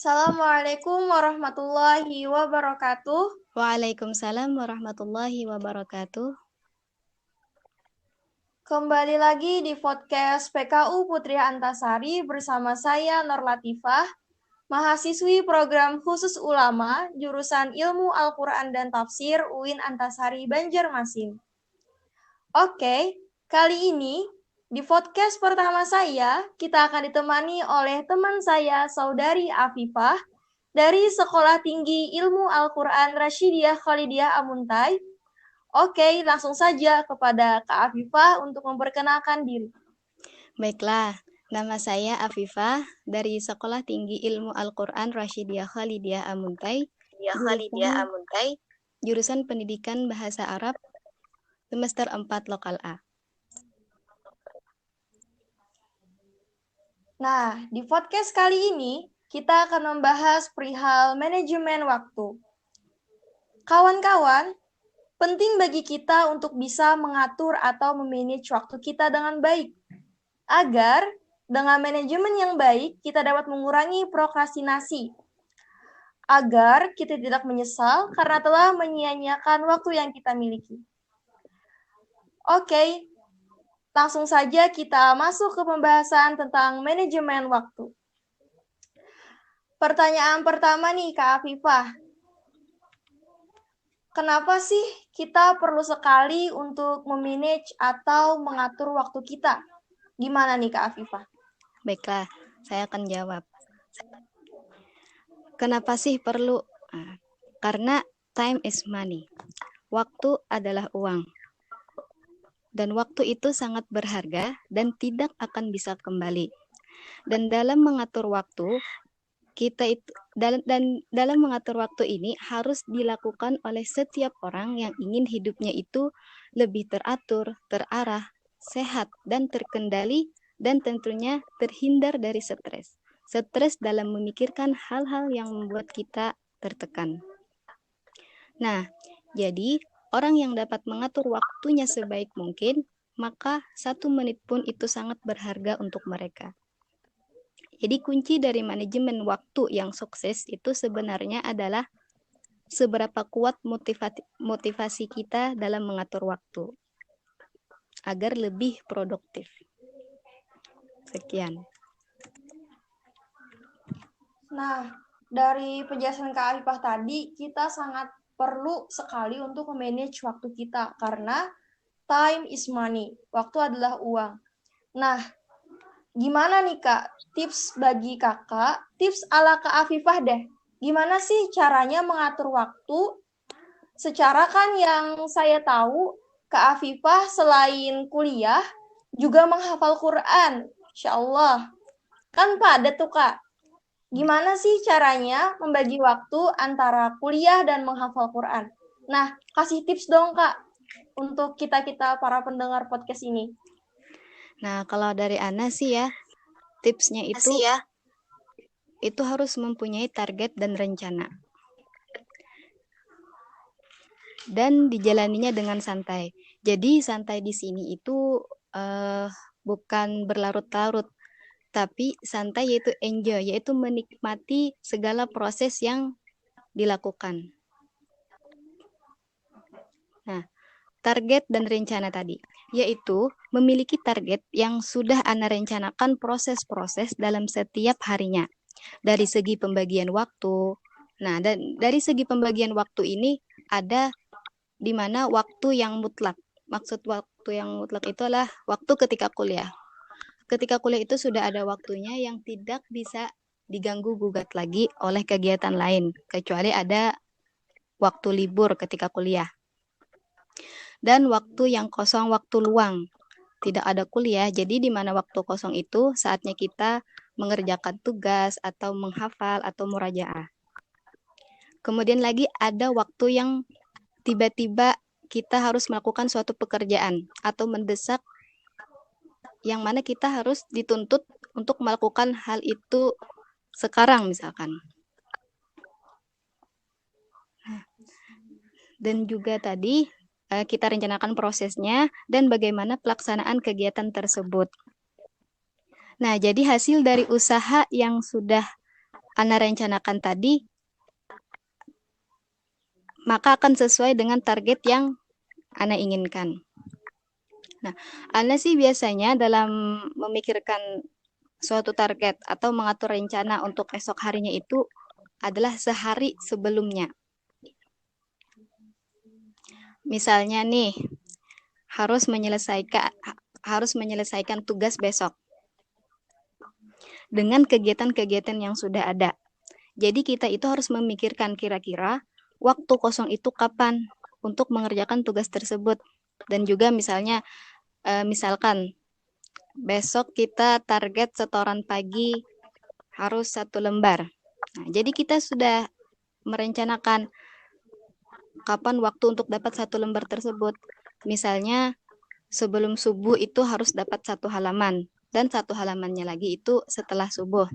Assalamualaikum warahmatullahi wabarakatuh. Waalaikumsalam warahmatullahi wabarakatuh. Kembali lagi di podcast PKU Putri Antasari bersama saya Nur Latifah, mahasiswi program khusus ulama jurusan Ilmu Al-Quran dan Tafsir UIN Antasari Banjarmasin. Oke, kali ini di podcast pertama saya kita akan ditemani oleh teman saya Saudari Afifah dari Sekolah Tinggi Ilmu Al-Quran Rasyidiyah Khalidiyah Amuntai. Oke, langsung saja kepada Kak Afifah untuk memperkenalkan diri. Baiklah, nama saya Afifah dari Sekolah Tinggi Ilmu Al-Quran Rasyidiyah Khalidiyah Amuntai, jurusan Pendidikan Bahasa Arab, semester 4 Lokal A. Nah, di podcast kali ini kita akan membahas perihal manajemen waktu. Kawan-kawan, penting bagi kita untuk bisa mengatur atau memanage waktu kita dengan baik, agar dengan manajemen yang baik kita dapat mengurangi prokrastinasi, agar kita tidak menyesal karena telah menyia-nyiakan waktu yang kita miliki. Oke, langsung saja kita masuk ke pembahasan tentang manajemen waktu. Pertanyaan pertama nih Kak Afifah. Kenapa sih kita perlu sekali untuk memanage atau mengatur waktu kita? Gimana nih Kak Afifah? Baiklah, saya akan jawab. Kenapa sih perlu? Karena time is money. Waktu adalah uang. Dan waktu itu sangat berharga dan tidak akan bisa kembali. Dan dalam mengatur waktu, dalam mengatur waktu ini harus dilakukan oleh setiap orang yang ingin hidupnya itu lebih teratur, terarah, sehat, dan terkendali, dan tentunya terhindar dari stres. Stres dalam memikirkan hal-hal yang membuat kita tertekan. Nah, jadi orang yang dapat mengatur waktunya sebaik mungkin, maka 1 menit pun itu sangat berharga untuk mereka. Jadi kunci dari manajemen waktu yang sukses itu sebenarnya adalah seberapa kuat motivasi kita dalam mengatur waktu agar lebih produktif. Sekian. Nah, dari penjelasan Kak Afifah tadi, kita sangat perlu sekali untuk memanage waktu kita karena time is money. Waktu adalah uang. Nah, gimana nih Kak tips bagi kakak, tips ala Kak Afifah deh. Gimana sih caranya mengatur waktu? Secara kan yang saya tahu, Kak Afifah selain kuliah juga menghafal Quran. Insya Allah. Kan padat tuh Kak. Gimana sih caranya membagi waktu antara kuliah dan menghafal Quran? Nah, kasih tips dong Kak untuk kita-kita para pendengar podcast ini. Nah, kalau dari Ana sih ya, tipsnya itu harus mempunyai target dan rencana. Dan dijalaninya dengan santai. Jadi santai di sini itu bukan berlarut-larut, tapi santai yaitu enjoy, yaitu menikmati segala proses yang dilakukan. Nah, target dan rencana tadi, yaitu memiliki target yang sudah Anda rencanakan proses-proses dalam setiap harinya. Dari segi pembagian waktu. Nah, dan dari segi pembagian waktu ini ada di mana waktu yang mutlak. Maksud waktu yang mutlak itu adalah waktu ketika kuliah. Ketika kuliah itu sudah ada waktunya yang tidak bisa diganggu gugat lagi oleh kegiatan lain, kecuali ada waktu libur ketika kuliah. Dan waktu yang kosong, waktu luang. Tidak ada kuliah, jadi di mana waktu kosong itu saatnya kita mengerjakan tugas atau menghafal atau murajaah. Kemudian lagi ada waktu yang tiba-tiba kita harus melakukan suatu pekerjaan atau mendesak yang mana kita harus dituntut untuk melakukan hal itu sekarang misalkan. Dan juga tadi kita rencanakan prosesnya dan bagaimana pelaksanaan kegiatan tersebut. Nah, jadi hasil dari usaha yang sudah Ana rencanakan tadi, maka akan sesuai dengan target yang Ana inginkan. Nah, Ana sih biasanya dalam memikirkan suatu target atau mengatur rencana untuk esok harinya itu adalah sehari sebelumnya. Misalnya nih, harus menyelesaikan tugas besok dengan kegiatan-kegiatan yang sudah ada. Jadi kita itu harus memikirkan kira-kira waktu kosong itu kapan untuk mengerjakan tugas tersebut. Dan juga misalkan besok kita target setoran pagi harus 1 lembar. Nah, jadi kita sudah merencanakan kapan waktu untuk dapat 1 lembar tersebut. Misalnya sebelum subuh itu harus dapat 1 halaman dan 1 halamannya lagi itu setelah subuh.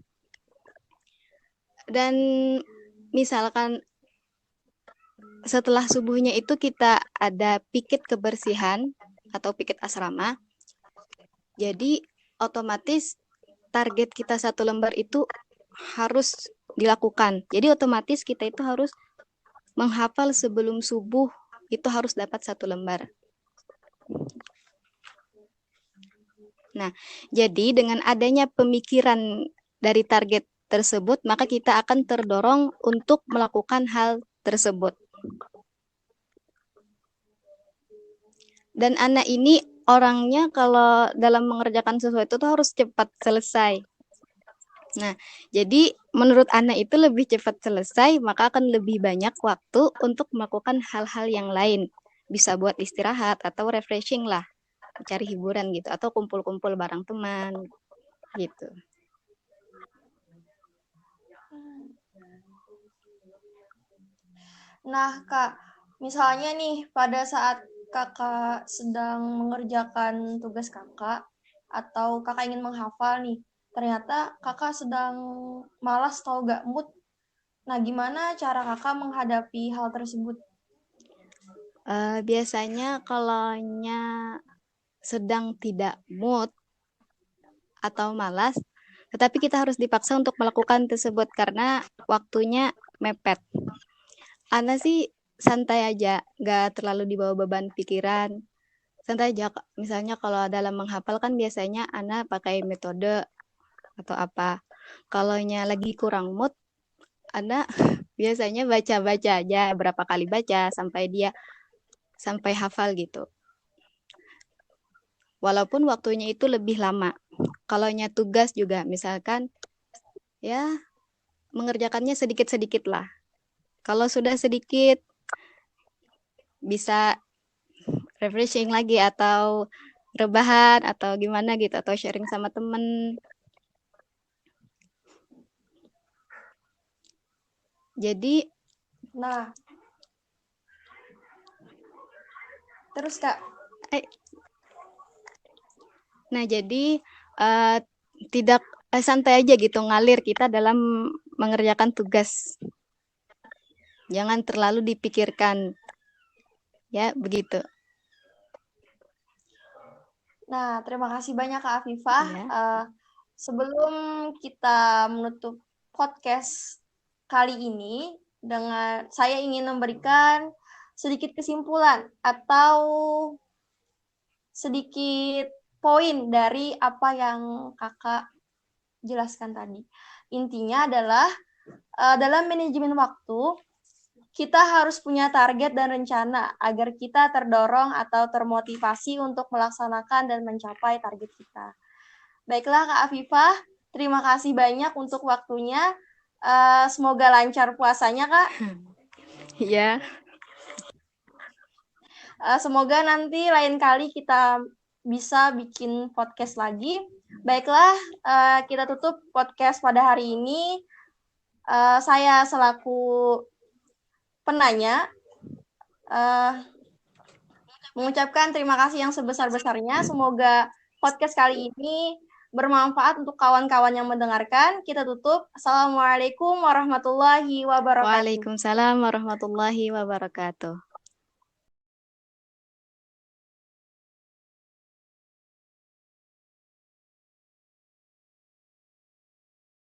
Dan misalkan setelah subuhnya itu kita ada piket kebersihan atau piket asrama. Jadi otomatis target kita 1 lembar itu harus dilakukan. Jadi otomatis kita itu harus menghafal sebelum subuh itu harus dapat 1 lembar. Nah, jadi dengan adanya pemikiran dari target tersebut, maka kita akan terdorong untuk melakukan hal tersebut. Dan anak ini orangnya kalau dalam mengerjakan sesuatu itu harus cepat selesai. Nah, jadi menurut anak itu lebih cepat selesai, maka akan lebih banyak waktu untuk melakukan hal-hal yang lain. Bisa buat istirahat atau refreshing lah, cari hiburan gitu, atau kumpul-kumpul bareng teman gitu. Nah, Kak, misalnya nih pada saat Kakak sedang mengerjakan tugas Kakak atau Kakak ingin menghafal nih, ternyata Kakak sedang malas atau gak mood. Nah, gimana cara Kakak menghadapi hal tersebut? Biasanya kalau sedang tidak mood atau malas, tetapi kita harus dipaksa untuk melakukan tersebut karena waktunya mepet. Ana sih santai aja, gak terlalu dibawa beban pikiran. Santai aja, misalnya kalau dalam menghafal kan biasanya Ana pakai metode atau apa. Kalau lagi kurang mood, Ana biasanya baca-baca aja, berapa kali baca sampai hafal gitu. Walaupun waktunya itu lebih lama. Kalau tugas juga, misalkan ya mengerjakannya sedikit-sedikit lah. Kalau sudah sedikit, bisa refreshing lagi atau rebahan atau gimana gitu, atau sharing sama temen. Jadi, Nah, terus Kak, nah jadi tidak santai aja gitu ngalir kita dalam mengerjakan tugas. Jangan terlalu dipikirkan. Ya, begitu. nah terima kasih banyak Kak Afifah. Ya. Sebelum kita menutup podcast kali ini, dengan saya ingin memberikan sedikit kesimpulan atau sedikit poin dari apa yang Kakak jelaskan tadi. Intinya adalah dalam manajemen waktu, kita harus punya target dan rencana agar kita terdorong atau termotivasi untuk melaksanakan dan mencapai target kita. Baiklah Kak Afifah, terima kasih banyak untuk waktunya. Semoga lancar puasanya Kak. Ya. Semoga nanti lain kali kita bisa bikin podcast lagi. Baiklah, kita tutup podcast pada hari ini. Saya selaku penanya mengucapkan terima kasih yang sebesar-besarnya. Semoga podcast kali ini bermanfaat untuk kawan-kawan yang mendengarkan. Kita tutup. Assalamualaikum warahmatullahi wabarakatuh. Waalaikumsalam warahmatullahi wabarakatuh.